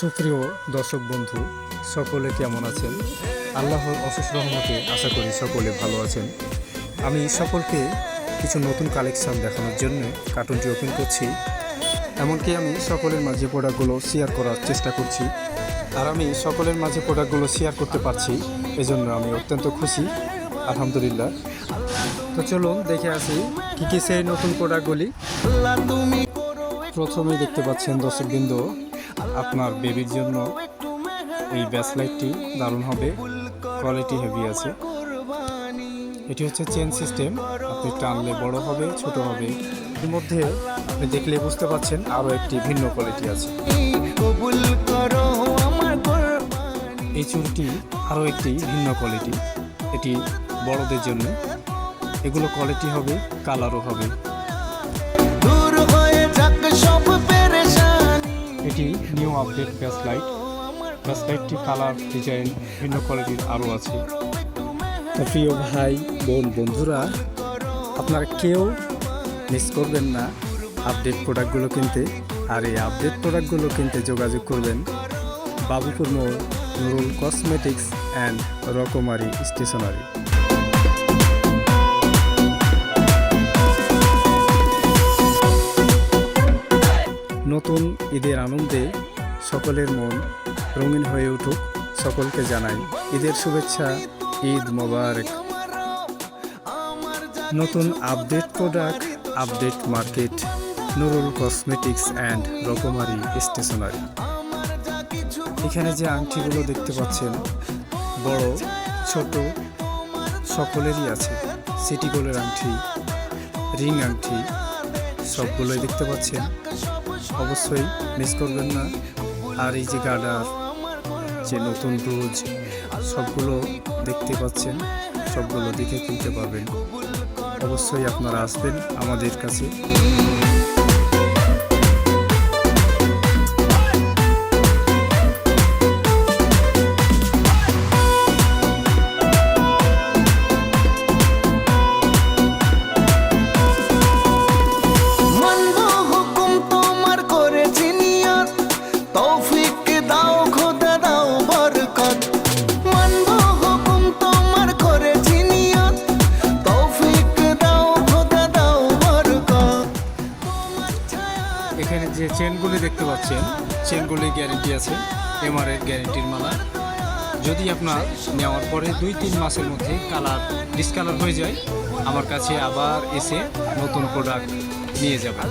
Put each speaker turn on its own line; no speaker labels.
সুপ্রিয় দর্শক বন্ধু, সকলে কেমন আছেন? আল্লাহর অশেষ রহমতে আশা করি সকলে ভালো আছেন। আমি সকলকে কিছু নতুন কালেকশান দেখানোর জন্য কার্টুনটি ওপেন করছি। এমনকি আমি সকলের মাঝে প্রোডাক্টগুলো শেয়ার করার চেষ্টা করছি। আর আমি সকলের মাঝে প্রোডাক্টগুলো শেয়ার করতে পারছি, এজন্য আমি অত্যন্ত খুশি, আলহামদুলিল্লাহ। তো চলুন দেখে আসি কী কী সেই নতুন প্রোডাক্টগুলি। প্রথমেই দেখতে পাচ্ছেন দর্শকবৃন্দ, আপনার বেবির জন্য এই ব্যাসলাইটটি দারুণ হবে, কোয়ালিটি হেভি আছে। এটি হচ্ছে চেন সিস্টেম, আপনি টানলে বড় হবে ছোট হবে। এর মধ্যে আপনি দেখলে বুঝতে পারছেন আরও একটি ভিন্ন কোয়ালিটি আছে। এই চুলটি আরও একটি ভিন্ন কোয়ালিটি, এটি বড়দের জন্য। এগুলো কোয়ালিটি হবে, কালারও হবে। এটি নিউ আপডেট ব্যাসলাইট। ব্যাসলাইটটি কালার ডিজাইন ভিন্ন কোয়ালিটির আরও আছে। তো প্রিয় ভাই বোন বন্ধুরা, আপনারা কেউ মিস করবেন না আপডেট প্রোডাক্টগুলো কিনতে। আর এই আপডেট প্রোডাক্টগুলো কিনতে যোগাযোগ করবেন বাবুপুর মোড়, নুরুল কসমেটিক্স অ্যান্ড রকমারি স্টেশনারি। নতুন ঈদের আনন্দে সকলের মন রঙিন হয়ে উঠুক, সকলকে জানাই ঈদের শুভেচ্ছা, ঈদ মোবারক। নতুন update product, update market, Nurul cosmetics and রকমারি স্টেশনারি। এখানে যে আংটিগুলো দেখতে পাচ্ছেন, বড় ছোট সকলেরই আছে। সিটি গোল্ডের আংটি, রিং আংটি, সবগুলোই দেখতে পাচ্ছেন, অবশ্যই মিস করবেন না। আর এই যে গার্ডার, যে নতুন রোজ, সবগুলো দেখতে পাচ্ছেন, সবগুলো দেখে কিনতে পারবেন। অবশ্যই আপনারা আসবেন আমাদের কাছে। এখানে যে চেনগুলি দেখতে পাচ্ছেন, চেনগুলি গ্যারেন্টি আছে, এমআরের গ্যারেন্টির মালা। যদি আপনার নেওয়ার পরে 2-3 মাসের মধ্যে কালার ডিসকালার হয়ে যায়, আমার কাছে আবার এসে নতুন প্রোডাক্ট নিয়ে যাবেন।